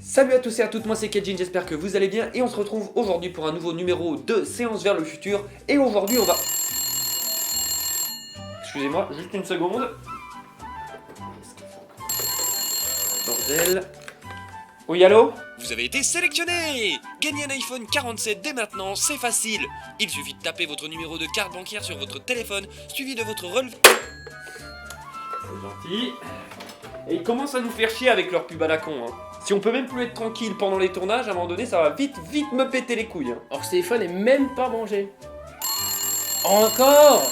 Salut à tous et à toutes, moi c'est Kejin, j'espère que vous allez bien et on se retrouve aujourd'hui pour un nouveau numéro de Séance vers le futur. Et aujourd'hui on va... Excusez-moi, juste une seconde. Bordel. Oui, allô? Vous avez été sélectionné! Gagnez un iPhone 47 dès maintenant, c'est facile! Il suffit de taper votre numéro de carte bancaire sur votre téléphone, suivi de votre relevé... C'est gentil. Et ils commencent à nous faire chier avec leur pub à la con, hein. Si on peut même plus être tranquille pendant les tournages, à un moment donné ça va vite me péter les couilles, hein. Or ce téléphone est même pas mangé. Encore?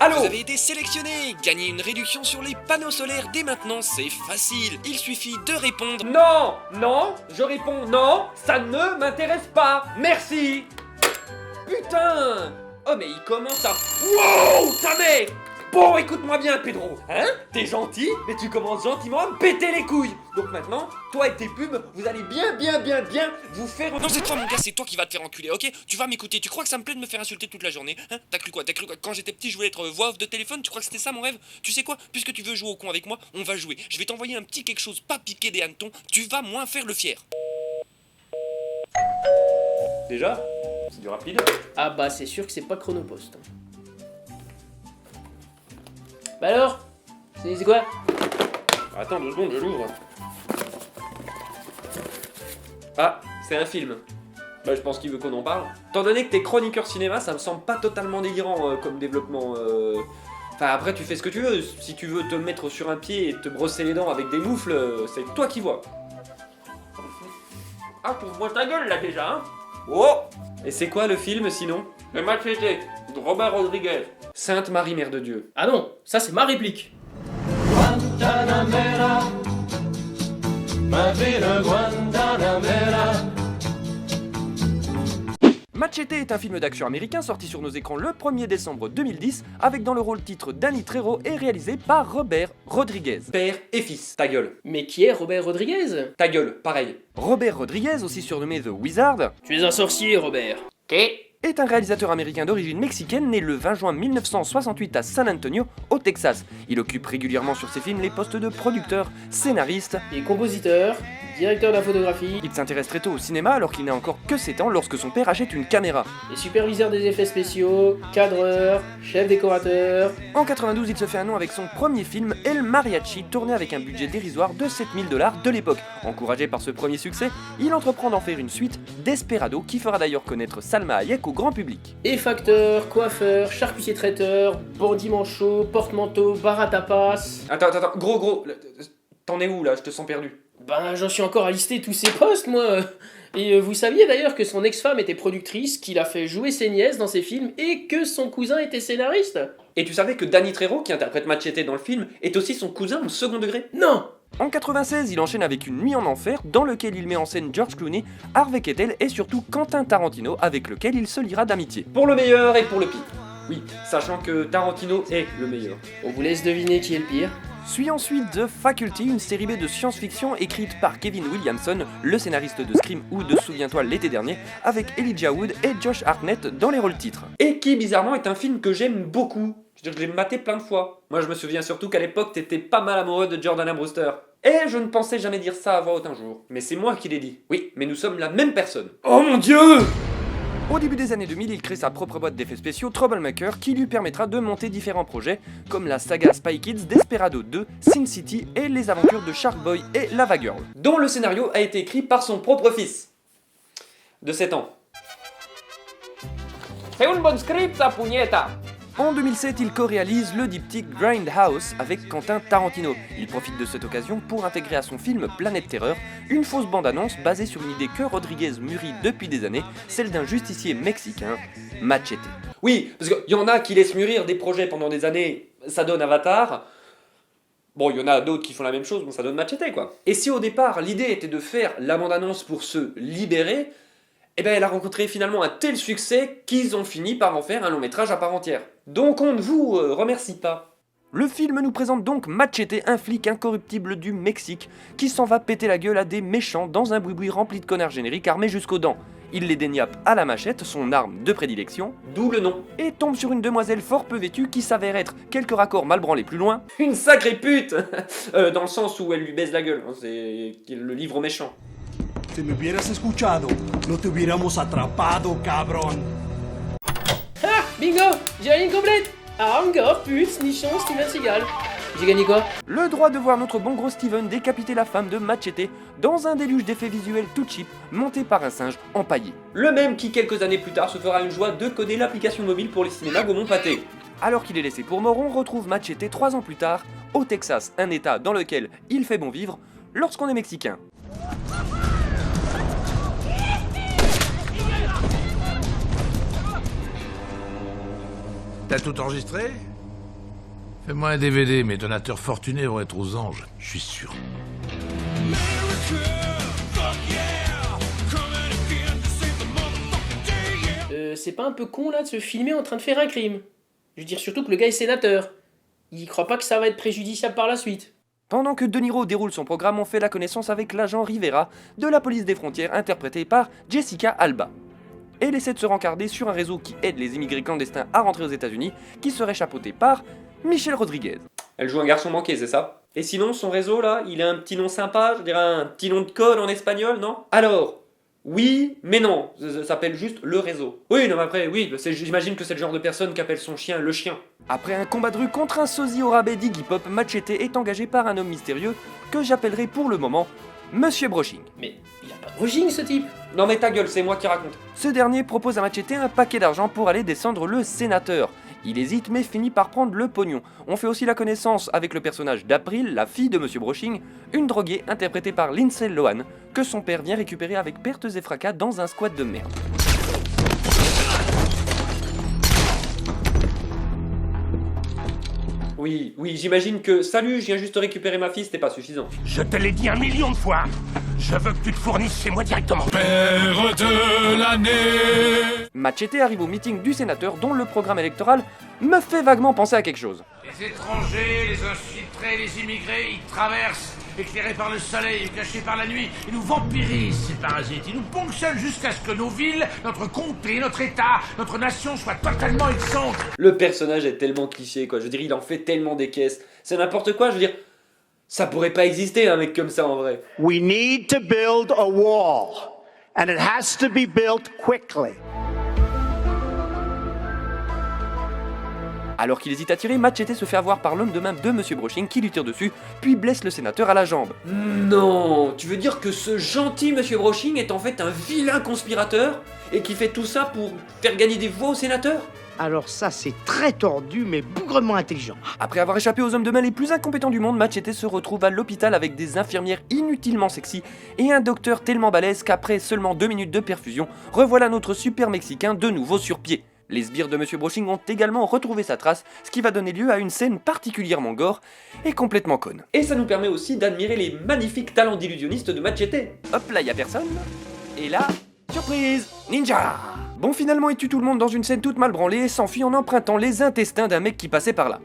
Allô? Vous avez été sélectionné! Gagnez une réduction sur les panneaux solaires dès maintenant, c'est facile! Il suffit de répondre... Non, non, je réponds non, ça ne m'intéresse pas, merci. Putain. Oh mais il commence à... Wow, ta mère. Bon, écoute-moi bien Pedro, hein? T'es gentil, mais tu commences gentiment à me péter les couilles. Donc maintenant, toi et tes pubs, vous allez bien vous faire... Non, cette fois mon gars, c'est toi qui vas te faire enculer, ok? Tu vas m'écouter, tu crois que ça me plaît de me faire insulter toute la journée? Hein? T'as cru quoi? Quand j'étais petit, je voulais être voix off de téléphone, tu crois que c'était ça mon rêve? Tu sais quoi? Puisque tu veux jouer au con avec moi, on va jouer. Je vais t'envoyer un petit quelque chose pas piqué des hannetons, tu vas moins faire le fier. Déjà, c'est du rapide. Ah bah c'est sûr que c'est pas Chronopost. Bah alors? C'est quoi? Attends 2 secondes, je l'ouvre. Ah, c'est un film. Bah je pense qu'il veut qu'on en parle. Étant donné que t'es chroniqueur cinéma, ça me semble pas totalement délirant comme développement. Enfin après tu fais ce que tu veux. Si tu veux te mettre sur un pied et te brosser les dents avec des moufles, c'est toi qui vois. Ah, ouvre-moi ta gueule là déjà, hein. Oh. Et c'est quoi le film sinon? Le Machete, de Robert Rodriguez. Sainte Marie Mère de Dieu. Ah non, ça c'est ma réplique. Guantanamera, ma ville Guantanamera. Machete est un film d'action américain sorti sur nos écrans le 1er décembre 2010 avec dans le rôle titre Danny Trejo et réalisé par Robert Rodriguez. Père et fils, ta gueule. Mais qui est Robert Rodriguez? Ta gueule, pareil. Robert Rodriguez, aussi surnommé The Wizard, Tu es un sorcier, Robert. est un réalisateur américain d'origine mexicaine né le 20 juin 1968 à San Antonio, au Texas. Il occupe régulièrement sur ses films les postes de producteur, scénariste. Il est compositeur, directeur de la photographie, Il s'intéresse très tôt au cinéma alors qu'il n'a encore que 7 ans lorsque son père achète une caméra. il est superviseur des effets spéciaux, cadreur, chef décorateur. En 92, il se fait un nom avec son premier film El Mariachi, tourné avec un budget dérisoire de 7000 $ de l'époque. Encouragé par ce premier succès, il entreprend d'en faire une suite, Desperado, qui fera d'ailleurs connaître Salma Hayek au grand public. Et facteur, coiffeur, charcutier traiteur, bandit manchot, porte-manteau, bar à tapas. Attends, gros, t'en es où là? Je te sens perdu. Ben j'en suis encore à lister tous ses postes moi. Et vous saviez d'ailleurs que son ex-femme était productrice, qu'il a fait jouer ses nièces dans ses films et que son cousin était scénariste? Et tu savais que Danny Trejo, qui interprète Machete dans le film, est aussi son cousin au second degré? Non! En 96, il enchaîne avec Une nuit en enfer, dans lequel il met en scène George Clooney, Harvey Keitel et surtout Quentin Tarantino, avec lequel il se liera d'amitié. Pour le meilleur et pour le pire. Oui, sachant que Tarantino est le meilleur. On vous laisse deviner qui est le pire. Suit ensuite The Faculty, une série B de science-fiction écrite par Kevin Williamson, le scénariste de Scream ou de Souviens-toi l'été dernier, avec Elijah Wood et Josh Hartnett dans les rôles titres. Et qui bizarrement est un film que j'aime beaucoup. Je l'ai maté plein de fois. Moi je me souviens surtout qu'à l'époque t'étais pas mal amoureux de Jordana Brewster. Et je ne pensais jamais dire ça à voix haute un jour. Mais c'est moi qui l'ai dit. Oui, mais nous sommes la même personne. Oh mon dieu! Au début des années 2000, il crée sa propre boîte d'effets spéciaux, Troublemaker, qui lui permettra de monter différents projets, comme la saga Spy Kids, Desperado 2, Sin City et les aventures de Shark Boy et Lava Girl, dont le scénario a été écrit par son propre fils, de 7 ans. C'est un bon script, ça, puñeta. En 2007, il co-réalise le diptyque Grindhouse avec Quentin Tarantino. Il profite de cette occasion pour intégrer à son film Planète Terreur une fausse bande-annonce basée sur une idée que Rodriguez mûrit depuis des années, celle d'un justicier mexicain, Machete. Oui, parce qu'il y en a qui laissent mûrir des projets pendant des années, ça donne Avatar. Bon, il y en a d'autres qui font la même chose, bon ça donne Machete quoi. Et si au départ l'idée était de faire la bande-annonce pour se libérer, eh ben elle a rencontré finalement un tel succès qu'ils ont fini par en faire un long métrage à part entière. Donc on ne vous remercie pas. Le film nous présente donc Machete, un flic incorruptible du Mexique, qui s'en va péter la gueule à des méchants dans un boui-boui rempli de connards génériques armés jusqu'aux dents. Il les déniappe à la machette, son arme de prédilection, D'où le nom. et tombe sur une demoiselle fort peu vêtue qui s'avère être quelques raccords mal branlés plus loin. Une sacrée pute dans le sens où elle lui baise la gueule, hein, c'est le livre méchant. Si me hubieras escuchado, no te hubiéramos atrapado, cabrón. Ah, bingo, j'ai la ligne complète. Encore, pute, nichon, Steven Seagal. J'ai gagné quoi? Le droit de voir notre bon gros Steven décapiter la femme de Machete dans un déluge d'effets visuels tout cheap monté par un singe empaillé. Le même qui, quelques années plus tard, se fera une joie de coder l'application mobile pour les cinémas Gaumont-Pâté. Alors qu'il est laissé pour mort, on retrouve Machete 3 ans plus tard, au Texas, un état dans lequel il fait bon vivre lorsqu'on est mexicain. T'as tout enregistré? Fais-moi un DVD, mes donateurs fortunés vont être aux anges, je suis sûr. C'est pas un peu con là de se filmer en train de faire un crime? Je veux dire surtout que le gars est sénateur. Il croit pas que ça va être préjudiciable par la suite. Pendant que De Niro déroule son programme, on fait la connaissance avec l'agent Rivera de la police des frontières interprété par Jessica Alba. Elle essaie de se rencarder sur un réseau qui aide les immigrés clandestins à rentrer aux États-Unis, qui serait chapeauté par Michelle Rodriguez. Elle joue un garçon manqué, c'est ça? Et sinon, son réseau là, il a un petit nom sympa, je dirais un petit nom de code en espagnol, non? Alors, oui, mais non, ça s'appelle juste le réseau. Oui, non mais après, oui, j'imagine que c'est le genre de personne qui appelle son chien le chien. Après un combat de rue contre un sosie au rabais d'Iggy Pop, Machete est engagé par un homme mystérieux que j'appellerai pour le moment Monsieur Broching. Mais il a pas de brushing ce type. Non mais ta gueule, c'est moi qui raconte. Ce dernier propose à Machete un paquet d'argent pour aller descendre le sénateur. Il hésite mais finit par prendre le pognon. On fait aussi la connaissance avec le personnage d'April, la fille de Monsieur Broching, une droguée interprétée par Lindsay Lohan, que son père vient récupérer avec pertes et fracas dans un squat de merde. Oui, j'imagine que salut, je viens juste récupérer ma fille, c'était pas suffisant. Je te l'ai dit 1 million de fois. Je veux que tu te fournisses chez moi directement. Père de l'année. Machete arrive au meeting du sénateur dont le programme électoral me fait vaguement penser à quelque chose. Les étrangers, les infiltrés, les immigrés, ils traversent, éclairés par le soleil, cachés par la nuit, ils nous vampirisent, ces parasites. Ils nous ponctionnent jusqu'à ce que nos villes, notre comté, notre état, notre nation soient totalement exsangues. Le personnage est tellement cliché, quoi. Je veux dire, il en fait tellement des caisses. C'est n'importe quoi, je veux dire. Ça pourrait pas exister, un mec comme ça, en vrai. We need to build a wall, and it has to be built quickly. Alors qu'il hésite à tirer, Machete se fait avoir par l'homme de main de Monsieur Broching qui lui tire dessus, puis blesse le sénateur à la jambe. Non, tu veux dire que ce gentil Monsieur Broching est en fait un vilain conspirateur et qui fait tout ça pour faire gagner des voix au sénateur? Alors ça, c'est très tordu, mais bougrement intelligent. Après avoir échappé aux hommes de main les plus incompétents du monde, Machete se retrouve à l'hôpital avec des infirmières inutilement sexy et un docteur tellement balèze qu'après seulement 2 minutes de perfusion, revoilà notre super mexicain de nouveau sur pied. Les sbires de Monsieur Broching ont également retrouvé sa trace, ce qui va donner lieu à une scène particulièrement gore et complètement conne. Et ça nous permet aussi d'admirer les magnifiques talents d'illusionniste de Machete. Hop là, y a personne. Et là, surprise, ninja. Bon, finalement, il tue tout le monde dans une scène toute mal branlée et s'enfuit en empruntant les intestins d'un mec qui passait par là.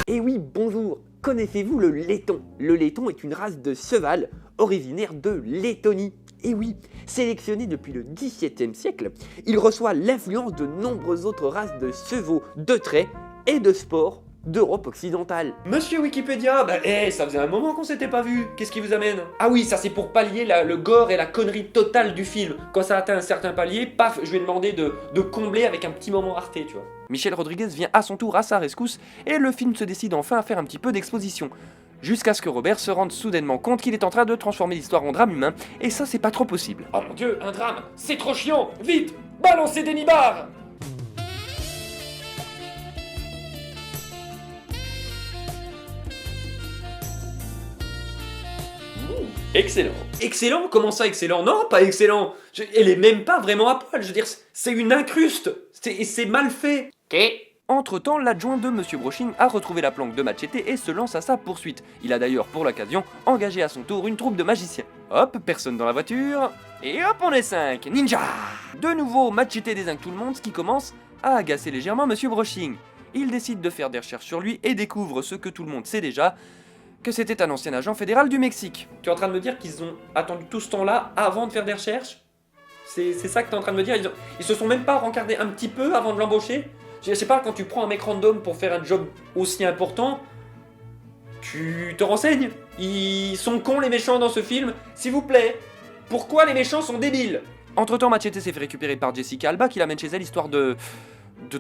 Et oui, bonjour. Connaissez-vous le laiton? Le laiton est une race de cheval originaire de Lettonie. Et oui, sélectionné depuis le XVIIe siècle, il reçoit l'influence de nombreuses autres races de chevaux de trait et de sport d'Europe occidentale. Monsieur Wikipédia, ça faisait un moment qu'on s'était pas vu. Qu'est-ce qui vous amène? Ah oui, ça c'est pour pallier le gore et la connerie totale du film. Quand ça atteint un certain palier, paf, je lui ai demandé de combler avec un petit moment Arte, tu vois. Michelle Rodriguez vient à son tour à sa rescousse et le film se décide enfin à faire un petit peu d'exposition. Jusqu'à ce que Robert se rende soudainement compte qu'il est en train de transformer l'histoire en drame humain, et ça c'est pas trop possible. Oh mon dieu, un drame, c'est trop chiant. Vite, balancez des nibards. Excellent. Excellent? Comment ça excellent? Non, pas excellent. Elle est même pas vraiment à poil, je veux dire, c'est une incruste. Et c'est mal fait. Entre-temps, l'adjoint de Monsieur Broching a retrouvé la planque de Machete et se lance à sa poursuite. Il a d'ailleurs, pour l'occasion, engagé à son tour une troupe de magiciens. Hop, personne dans la voiture, et hop, on est 5, ninja! De nouveau, Machete dézingue tout le monde, ce qui commence à agacer légèrement Monsieur Broching. Il décide de faire des recherches sur lui et découvre ce que tout le monde sait déjà. que c'était un ancien agent fédéral du Mexique. Tu es en train de me dire qu'ils ont attendu tout ce temps-là avant de faire des recherches? C'est ça que tu es en train de me dire? Ils se sont même pas rencardés un petit peu avant de l'embaucher? Je sais pas, quand tu prends un mec random pour faire un job aussi important, tu te renseignes? Ils sont cons les méchants dans ce film? S'il vous plaît, pourquoi les méchants sont débiles? Entre-temps, Machete s'est fait récupérer par Jessica Alba qui l'amène chez elle histoire de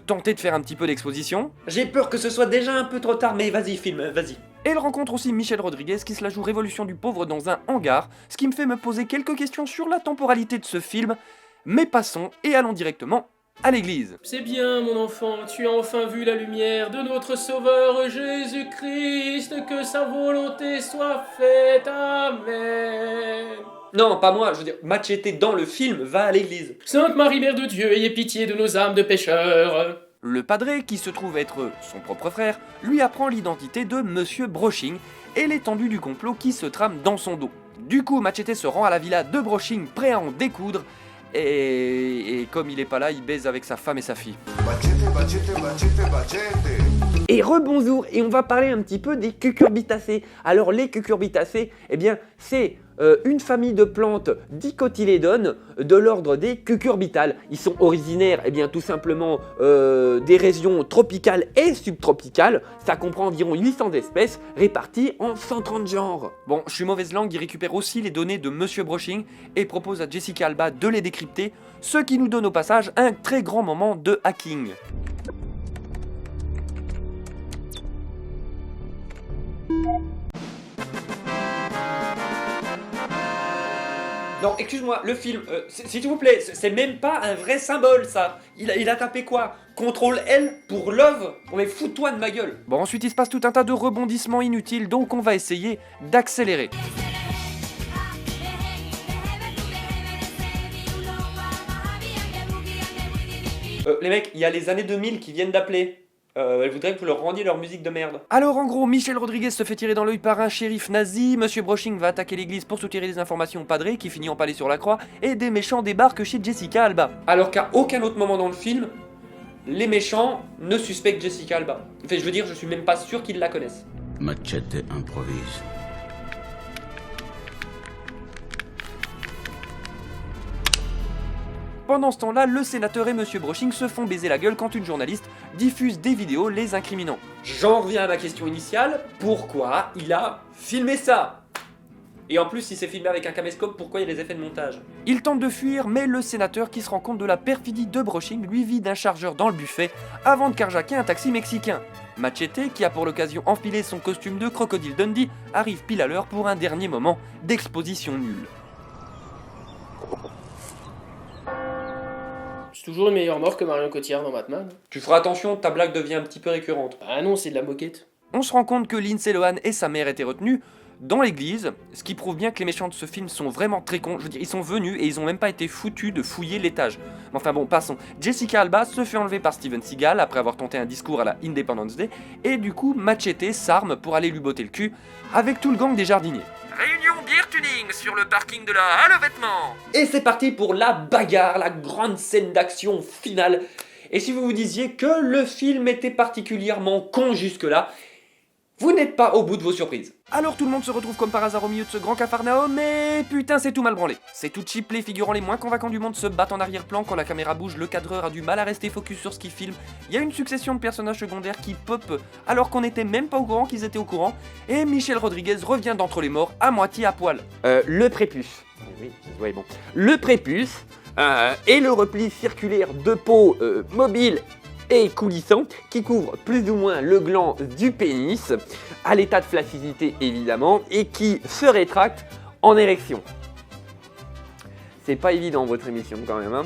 tenter de faire un petit peu d'exposition. J'ai peur que ce soit déjà un peu trop tard, mais vas-y film, vas-y. Et elle rencontre aussi Michelle Rodriguez qui se la joue Révolution du pauvre dans un hangar, ce qui me fait me poser quelques questions sur la temporalité de ce film, mais passons et allons directement à l'église. C'est bien, mon enfant, tu as enfin vu la lumière de notre Sauveur Jésus-Christ, que sa volonté soit faite. Amen. Non, pas moi, je veux dire, Machete dans le film va à l'église. Sainte Marie, Mère de Dieu, ayez pitié de nos âmes de pécheurs. Le padré, qui se trouve être son propre frère, lui apprend l'identité de Monsieur Broching et l'étendue du complot qui se trame dans son dos. Du coup, Machete se rend à la villa de Broching, prêt à en découdre, et comme il est pas là, il baise avec sa femme et sa fille. Et rebonjour, et on va parler un petit peu des cucurbitacées. Alors les cucurbitacées, eh bien c'est une famille de plantes dicotylédones de l'ordre des cucurbitales. Ils sont originaires, eh bien tout simplement des régions tropicales et subtropicales. Ça comprend environ 800 espèces réparties en 130 genres. Bon, je suis mauvaise langue, il récupère aussi les données de Monsieur Broching et propose à Jessica Alba de les décrypter, ce qui nous donne au passage un très grand moment de hacking. Non, excuse-moi, le film, s'il vous plaît, c'est même pas un vrai symbole, ça. Il a tapé quoi? Ctrl L pour love? On mais fous-toi de ma gueule. Bon, ensuite il se passe tout un tas de rebondissements inutiles, donc on va essayer d'accélérer. Les mecs, il y a les années 2000 qui viennent d'appeler. Elle voudrait que vous leur rendiez leur musique de merde. Alors en gros, Michelle Rodriguez se fait tirer dans l'œil par un shérif nazi, Monsieur Broching va attaquer l'église pour soutirer des informations au padré qui finit empalé sur la croix, et des méchants débarquent chez Jessica Alba. Alors qu'à aucun autre moment dans le film, les méchants ne suspectent Jessica Alba. Enfin, je veux dire, je suis même pas sûr qu'ils la connaissent. Machete improvise. Pendant ce temps-là, le sénateur et Monsieur Broching se font baiser la gueule quand une journaliste diffuse des vidéos les incriminant. J'en reviens à ma question initiale, pourquoi il a filmé ça? Et en plus, si c'est filmé avec un caméscope, pourquoi il y a des effets de montage? Il tente de fuir, mais le sénateur, qui se rend compte de la perfidie de Broching, lui vide un chargeur dans le buffet avant de carjacker un taxi mexicain. Machete, qui a pour l'occasion enfilé son costume de Crocodile Dundee, arrive pile à l'heure pour un dernier moment d'exposition nulle. C'est toujours le meilleur mort que Marion Cotillard dans Batman. Tu feras attention, ta blague devient un petit peu récurrente. Ah non, c'est de la moquette. On se rend compte que Lindsay Lohan et sa mère étaient retenus dans l'église, ce qui prouve bien que les méchants de ce film sont vraiment très cons. Je veux dire, ils sont venus et ils ont même pas été foutus de fouiller l'étage. Mais enfin bon, passons. Jessica Alba se fait enlever par Steven Seagal après avoir tenté un discours à la Independence Day, et du coup Machete s'arme pour aller lui botter le cul avec tout le gang des jardiniers. Réunion beer tuning sur le parking de la Halle aux Vêtements. Et c'est parti pour la bagarre, la grande scène d'action finale. Et si vous vous disiez que le film était particulièrement con jusque-là, vous n'êtes pas au bout de vos surprises. Alors tout le monde se retrouve comme par hasard au milieu de ce grand capharnaüm, mais putain c'est tout mal branlé. C'est tout cheap, les figurants les moins convaincants du monde se battent en arrière-plan, quand la caméra bouge, le cadreur a du mal à rester focus sur ce qu'il filme, il y a une succession de personnages secondaires qui pop alors qu'on n'était même pas au courant qu'ils étaient au courant, et Michelle Rodriguez revient d'entre les morts à moitié à poil. Le prépuce. Oui, ouais, bon. Le prépuce et le repli circulaire de peau mobile et coulissant qui couvre plus ou moins le gland du pénis, à l'état de flaccidité évidemment, et qui se rétracte en érection. C'est pas évident votre émission quand même, hein.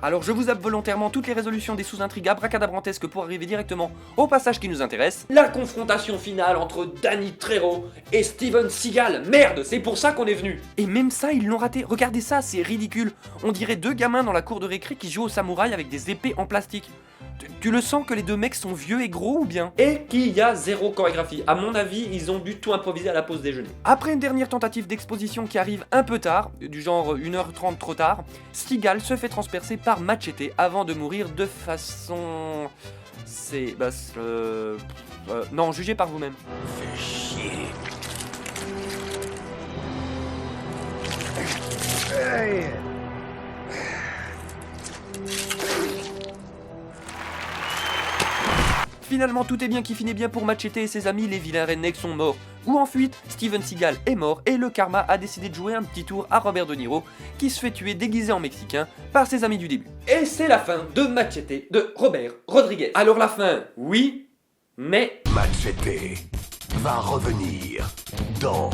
Alors je vous zappe volontairement toutes les résolutions des sous-intrigues abracadabrantesques pour arriver directement au passage qui nous intéresse. La confrontation finale entre Danny Trejo et Steven Seagal. Merde, c'est pour ça qu'on est venu. Et même ça, ils l'ont raté. Regardez ça, c'est ridicule. On dirait deux gamins dans la cour de récré qui jouent au samouraï avec des épées en plastique. Tu le sens que les deux mecs sont vieux et gros ou bien? Et qu'il y a zéro chorégraphie. À mon avis, ils ont dû tout improviser à la pause déjeuner. Après une dernière tentative d'exposition qui arrive un peu tard, du genre 1h30 trop tard, Seagal se fait transpercer par Machete avant de mourir de façon... non, jugez par vous-même. Fais chier. Finalement, tout est bien qui finit bien pour Machete et ses amis, les vilains rednecks sont morts. Ou en fuite, Steven Seagal est mort et le karma a décidé de jouer un petit tour à Robert De Niro, qui se fait tuer déguisé en mexicain par ses amis du début. Et c'est la fin de Machete de Robert Rodriguez. Alors la fin, oui, mais... Machete va revenir dans...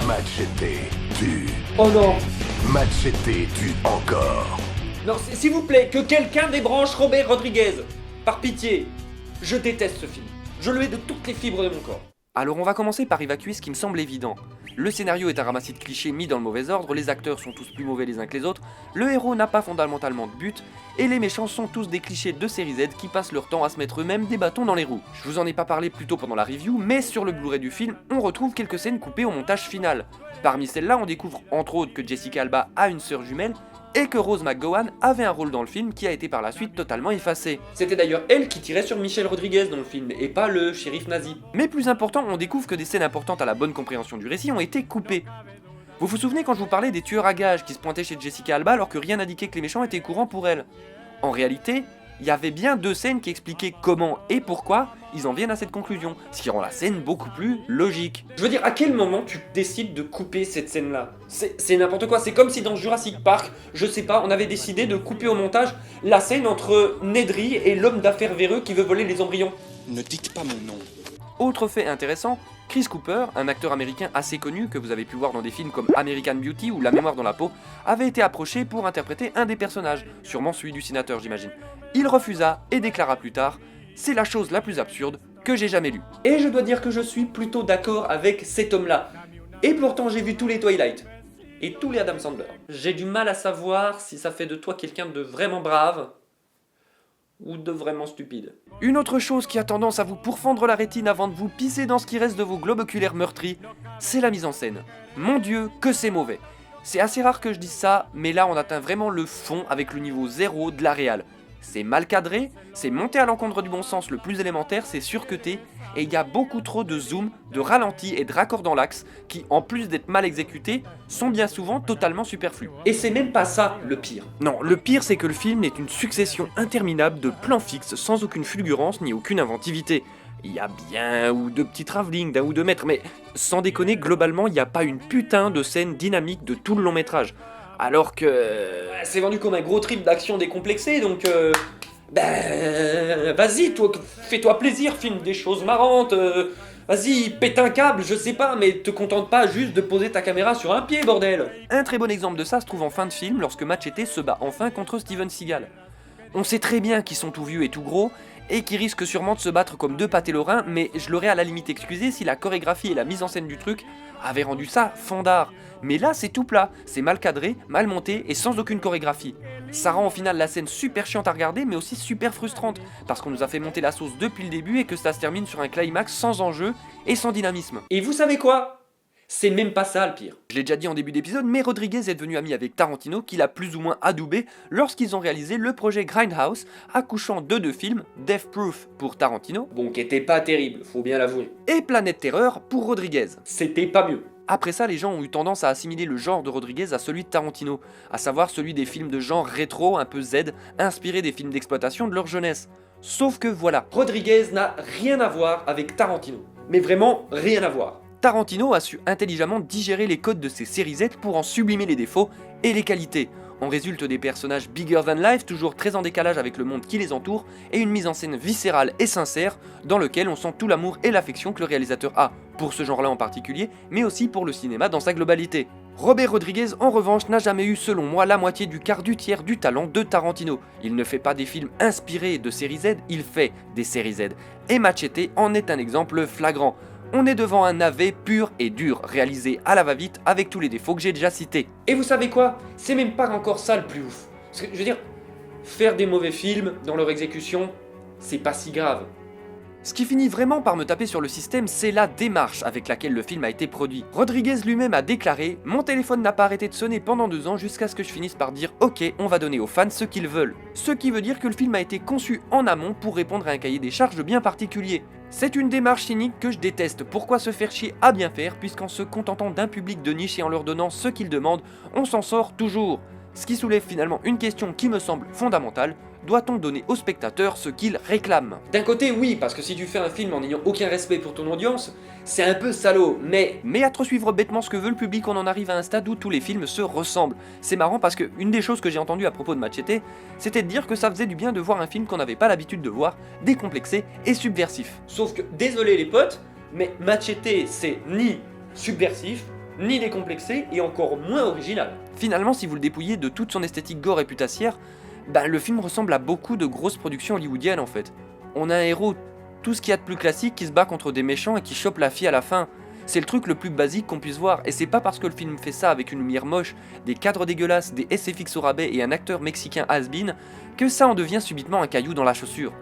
Machete tue. Oh non. Machete tue encore. Non, s'il vous plaît, que quelqu'un débranche Robert Rodriguez. Par pitié. Je déteste ce film. Je le hais de toutes les fibres de mon corps. Alors on va commencer par évacuer ce qui me semble évident. Le scénario est un ramassis de clichés mis dans le mauvais ordre, les acteurs sont tous plus mauvais les uns que les autres, le héros n'a pas fondamentalement de but, et les méchants sont tous des clichés de série Z qui passent leur temps à se mettre eux-mêmes des bâtons dans les roues. Je vous en ai pas parlé plus tôt pendant la review, mais sur le Blu-ray du film, on retrouve quelques scènes coupées au montage final. Parmi celles-là, on découvre entre autres que Jessica Alba a une sœur jumelle, et que Rose McGowan avait un rôle dans le film qui a été par la suite totalement effacé. C'était d'ailleurs elle qui tirait sur Michelle Rodriguez dans le film, et pas le shérif nazi. Mais plus important, on découvre que des scènes importantes à la bonne compréhension du récit ont été coupées. Vous vous souvenez quand je vous parlais des tueurs à gages qui se pointaient chez Jessica Alba alors que rien n'indiquait que les méchants étaient courants pour elle? En réalité, il y avait bien deux scènes qui expliquaient comment et pourquoi ils en viennent à cette conclusion, ce qui rend la scène beaucoup plus logique. Je veux dire, à quel moment tu décides de couper cette scène-là? C'est n'importe quoi, c'est comme si dans Jurassic Park, je sais pas, on avait décidé de couper au montage la scène entre Nedry et l'homme d'affaires véreux qui veut voler les embryons. Ne dites pas mon nom. Autre fait intéressant, Chris Cooper, un acteur américain assez connu que vous avez pu voir dans des films comme American Beauty ou La mémoire dans la peau, avait été approché pour interpréter un des personnages, sûrement celui du sénateur j'imagine. Il refusa et déclara plus tard « C'est la chose la plus absurde que j'ai jamais lue ». Et je dois dire que je suis plutôt d'accord avec cet homme-là. Et pourtant j'ai vu tous les Twilight. Et tous les Adam Sandler. J'ai du mal à savoir si ça fait de toi quelqu'un de vraiment brave ou de vraiment stupide. Une autre chose qui a tendance à vous pourfendre la rétine avant de vous pisser dans ce qui reste de vos globes oculaires meurtris, c'est la mise en scène. Mon Dieu, que c'est mauvais. C'est assez rare que je dise ça, mais là on atteint vraiment le fond avec le niveau 0 de la réal. C'est mal cadré, c'est monté à l'encontre du bon sens le plus élémentaire, c'est surcuté, et il y a beaucoup trop de zoom, de ralentis et de raccords dans l'axe, qui en plus d'être mal exécutés, sont bien souvent totalement superflus. Et c'est même pas ça le pire. Non, le pire c'est que le film est une succession interminable de plans fixes sans aucune fulgurance ni aucune inventivité. Il y a bien ou deux petits travelling d'un ou deux mètres, mais sans déconner, globalement il n'y a pas une putain de scène dynamique de tout le long métrage. Alors que c'est vendu comme un gros trip d'action décomplexé, donc vas-y, toi, fais-toi plaisir, filme des choses marrantes, vas-y, pète un câble, je sais pas, mais te contente pas juste de poser ta caméra sur un pied, bordel. Un très bon exemple de ça se trouve en fin de film, lorsque Machete se bat enfin contre Steven Seagal. On sait très bien qu'ils sont tout vieux et tout gros, et qu'ils risquent sûrement de se battre comme deux pâtés lorrains, mais je l'aurais à la limite excusé si la chorégraphie et la mise en scène du truc avaient rendu ça fandard. Mais là c'est tout plat, c'est mal cadré, mal monté et sans aucune chorégraphie. Ça rend au final la scène super chiante à regarder mais aussi super frustrante, parce qu'on nous a fait monter la sauce depuis le début et que ça se termine sur un climax sans enjeu et sans dynamisme. Et vous savez quoi ? C'est même pas ça le pire. Je l'ai déjà dit en début d'épisode, mais Rodriguez est devenu ami avec Tarantino, qui l'a plus ou moins adoubé lorsqu'ils ont réalisé le projet Grindhouse, accouchant de deux films, Death Proof pour Tarantino, bon qui était pas terrible, faut bien l'avouer, et Planète Terreur pour Rodriguez. C'était pas mieux. Après ça, les gens ont eu tendance à assimiler le genre de Rodriguez à celui de Tarantino, à savoir celui des films de genre rétro, un peu Z, inspirés des films d'exploitation de leur jeunesse. Sauf que voilà, Rodriguez n'a rien à voir avec Tarantino. Mais vraiment rien à voir. Tarantino a su intelligemment digérer les codes de ses séries Z pour en sublimer les défauts et les qualités. En résulte des personnages bigger than life, toujours très en décalage avec le monde qui les entoure, et une mise en scène viscérale et sincère, dans lequel on sent tout l'amour et l'affection que le réalisateur a, pour ce genre-là en particulier, mais aussi pour le cinéma dans sa globalité. Robert Rodriguez, en revanche, n'a jamais eu, selon moi, la moitié du quart du tiers du talent de Tarantino. Il ne fait pas des films inspirés de séries Z, il fait des séries Z. Et Machete en est un exemple flagrant. On est devant un navet pur et dur, réalisé à la va-vite avec tous les défauts que j'ai déjà cités. Et vous savez quoi ? C'est même pas encore ça le plus ouf. Parce que, je veux dire, faire des mauvais films dans leur exécution, c'est pas si grave. Ce qui finit vraiment par me taper sur le système, c'est la démarche avec laquelle le film a été produit. Rodriguez lui-même a déclaré « Mon téléphone n'a pas arrêté de sonner pendant 2 ans jusqu'à ce que je finisse par dire « Ok, on va donner aux fans ce qu'ils veulent ». Ce qui veut dire que le film a été conçu en amont pour répondre à un cahier des charges bien particulier. C'est une démarche cynique que je déteste. Pourquoi se faire chier à bien faire, puisqu'en se contentant d'un public de niche et en leur donnant ce qu'ils demandent, on s'en sort toujours. Ce qui soulève finalement une question qui me semble fondamentale, doit-on donner aux spectateurs ce qu'ils réclament? D'un côté oui, parce que si tu fais un film en n'ayant aucun respect pour ton audience, c'est un peu salaud, mais à trop suivre bêtement ce que veut le public, on en arrive à un stade où tous les films se ressemblent. C'est marrant parce que une des choses que j'ai entendues à propos de Machete, c'était de dire que ça faisait du bien de voir un film qu'on n'avait pas l'habitude de voir, décomplexé et subversif. Sauf que, désolé les potes, mais Machete c'est ni subversif, ni décomplexé et encore moins original. Finalement, si vous le dépouillez de toute son esthétique gore et putassière, le film ressemble à beaucoup de grosses productions hollywoodiennes en fait. On a un héros, tout ce qu'il y a de plus classique, qui se bat contre des méchants et qui chope la fille à la fin. C'est le truc le plus basique qu'on puisse voir, et c'est pas parce que le film fait ça avec une lumière moche, des cadres dégueulasses, des SFX au rabais et un acteur mexicain has-been, que ça en devient subitement un caillou dans la chaussure.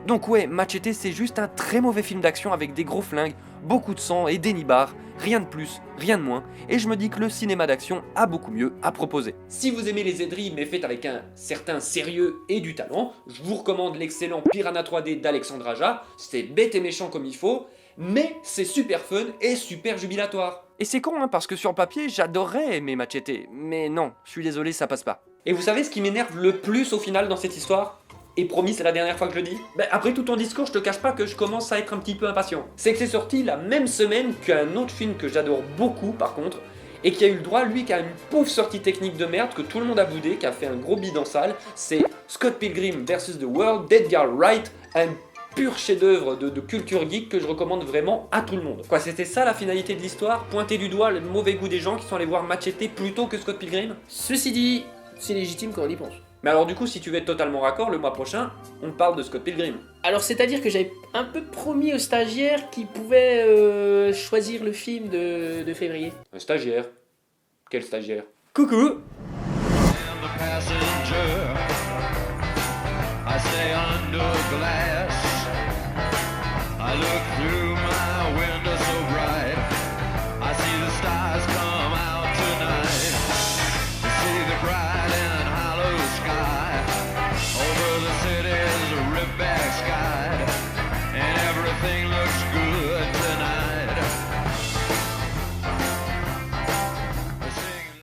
Donc ouais, Machete c'est juste un très mauvais film d'action avec des gros flingues, beaucoup de sang et des nibards, rien de plus, rien de moins, et je me dis que le cinéma d'action a beaucoup mieux à proposer. Si vous aimez les aideries mais faites avec un certain sérieux et du talent, je vous recommande l'excellent Piranha 3D d'Alexandre Aja, c'est bête et méchant comme il faut, mais c'est super fun et super jubilatoire. Et c'est con parce que sur le papier j'adorerais aimer Machete, mais non, je suis désolé ça passe pas. Et vous savez ce qui m'énerve le plus au final dans cette histoire ? Et promis, c'est la dernière fois que je le dis. Après tout ton discours, je te cache pas que je commence à être un petit peu impatient. C'est que c'est sorti la même semaine qu'un autre film que j'adore beaucoup par contre, et qui a eu le droit, lui, qui a une pauvre sortie technique de merde que tout le monde a boudé, qui a fait un gros bide en salle, c'est Scott Pilgrim vs The World d'Edgar Wright, un pur chef-d'œuvre de culture geek que je recommande vraiment à tout le monde. Quoi, c'était ça la finalité de l'histoire? Pointer du doigt le mauvais goût des gens qui sont allés voir Machete plutôt que Scott Pilgrim? Ceci dit, c'est légitime quand on y pense. Mais alors du coup, si tu veux être totalement raccord, le mois prochain, on parle de Scott Pilgrim. Alors c'est-à-dire que j'avais un peu promis aux stagiaires qui pouvaient choisir le film de février. Un stagiaire? Quel stagiaire? Coucou! And the passenger